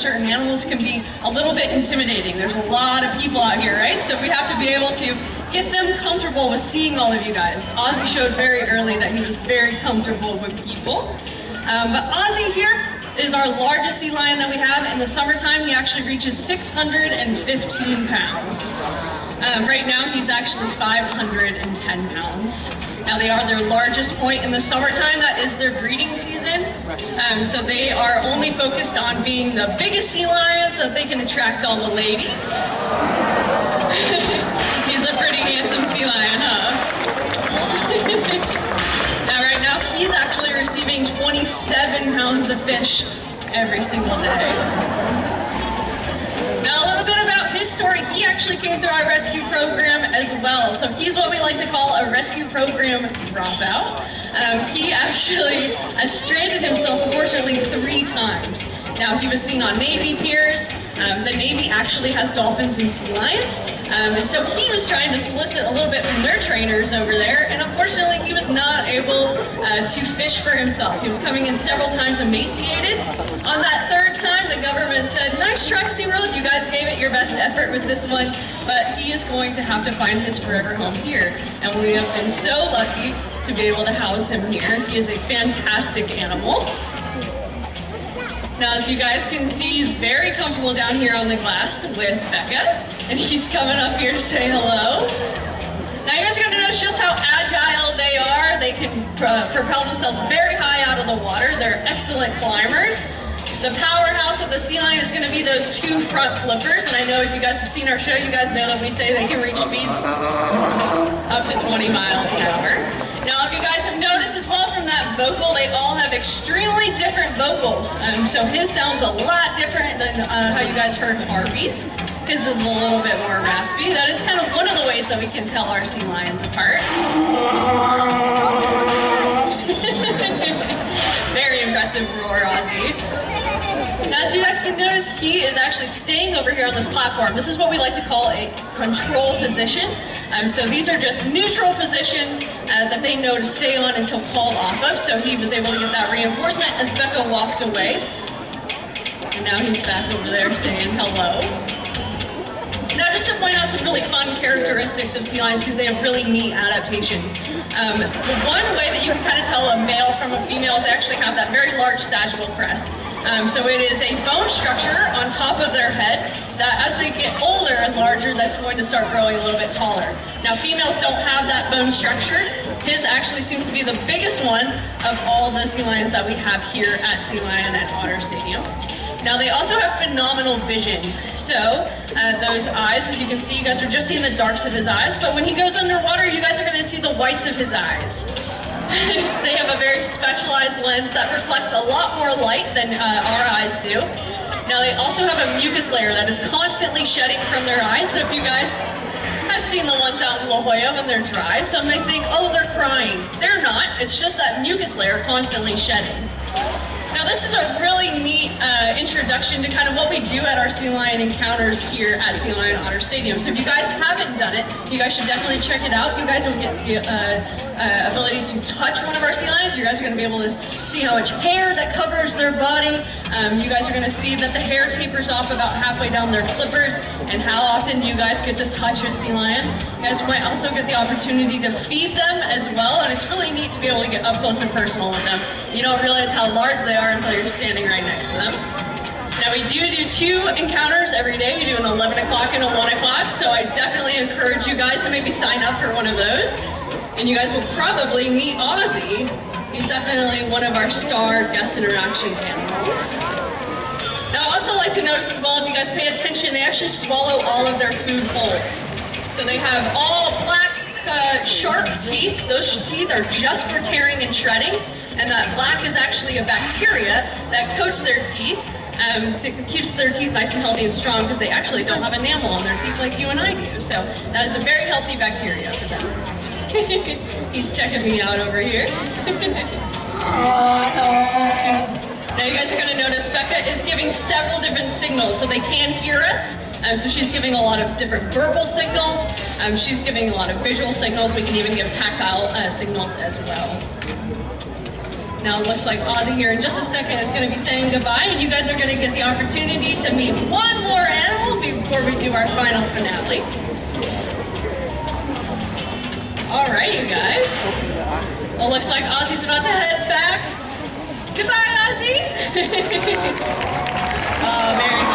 certain animals can be a little bit intimidating. There's a lot of people out here, right? So we have to be able to get them comfortable with seeing all of you guys. Ozzy showed very early that he was very comfortable with people. But Ozzy here is our largest sea lion that we have. In the summertime, he actually reaches 615 pounds. Right now, he's actually 510 pounds. Now, they are their largest point in the summertime. That is their breeding season. So they are only focused on being the biggest sea lion so that they can attract all the ladies. He's a pretty handsome sea lion, huh? Now, right now, he's actually receiving 27 pounds of fish every single day. Now, a little bit about his story. He actually came through our rescue program as well. So he's what we like to call a rescue program dropout. He actually stranded himself, unfortunately, 3 times. Now, he was seen on Navy piers. The Navy actually has dolphins and sea lions. And so he was trying to solicit a little bit from their trainers over there. And unfortunately, he was not able to fish for himself. He was coming in several times emaciated. On that 3rd time, the government said, "Nice try, SeaWorld. You guys gave it your best effort with this one." But he is going to have to find his forever home here. And we have been so lucky to be able to house him here. He is a fantastic animal. Now, as you guys can see, he's very comfortable down here on the glass with Becca, and he's coming up here to say hello. Now, you guys are going to notice just how agile they are. They can propel themselves very high out of the water. They're excellent climbers. The powerhouse of the sea lion is going to be those 2 front flippers, and I know if you guys have seen our show, you guys know that we say they can reach speeds up to 20 miles an hour. Now, if you guys have noticed as well from that vocal, they all have extremely different vocals. So his sounds a lot different than how you guys heard Harvey's. His is a little bit more raspy. That is kind of one of the ways that we can tell our sea lions apart. Very impressive roar, Ozzy. Now, as you guys can notice, he is actually staying over here on this platform. This is what we like to call a control position. So these are just neutral positions that they know to stay on until called off of. So he was able to get that reinforcement as Becca walked away. And now he's back over there saying hello. Now, just to point out some really fun characteristics of sea lions, because they have really neat adaptations. The one way that you can kind of tell a male from a female is they actually have that very large sagittal crest. So it is a bone structure on top of their head that as they get older and larger, that's going to start growing a little bit taller. Now, females don't have that bone structure. His actually seems to be the biggest one of all the sea lions that we have here at Sea Lion and Otter Stadium. Now, they also have phenomenal vision. So those eyes, as you can see, you guys are just seeing the darks of his eyes, but when he goes underwater, you guys are going to see the whites of his eyes. They have a very specialized lens that reflects a lot more light than our eyes do. Now, they also have a mucus layer that is constantly shedding from their eyes. So if you guys have seen the ones out in La Jolla when they're dry, some may think, oh, they're crying. They're not. It's just that mucus layer constantly shedding. Now, this is a really neat introduction to kind of what we do at our Sea Lion encounters here at Sea Lion Otter Stadium. So if you guys haven't done it, you guys should definitely check it out. You guys will get the ability to touch one of our sea lions. You guys are going to be able to see how much hair that covers their body. You guys are going to see that the hair tapers off about halfway down their flippers, and how often you guys get to touch a sea lion. You guys might also get the opportunity to feed them as well, and it's really neat to be able to get up close and personal with them. You don't realize how large they are until you're standing right next to them. Now, we do 2 encounters every day. We do an 11 o'clock and a 1 o'clock, so I definitely encourage you guys to maybe sign up for one of those. And you guys will probably meet Ozzy. He's definitely one of our star guest interaction animals. Now, I also like to notice as well, if you guys pay attention, they actually swallow all of their food whole. So they have all black, sharp teeth. Those teeth are just for tearing and shredding. And that black is actually a bacteria that coats their teeth. Keeps their teeth nice and healthy and strong, because they actually don't have enamel on their teeth like you and I do. So that is a very healthy bacteria for them. He's checking me out over here. Now, you guys are going to notice Becca is giving several different signals, so they can hear us. So she's giving a lot of different verbal signals. She's giving a lot of visual signals. We can even give tactile signals as well. Now it looks like Ozzy here in just a second is going to be saying goodbye, and you guys are going to get the opportunity to meet one more animal before we do our final finale. All right, you guys. Well, looks like Ozzy's about to head back. Goodbye, Ozzy. Oh, Merry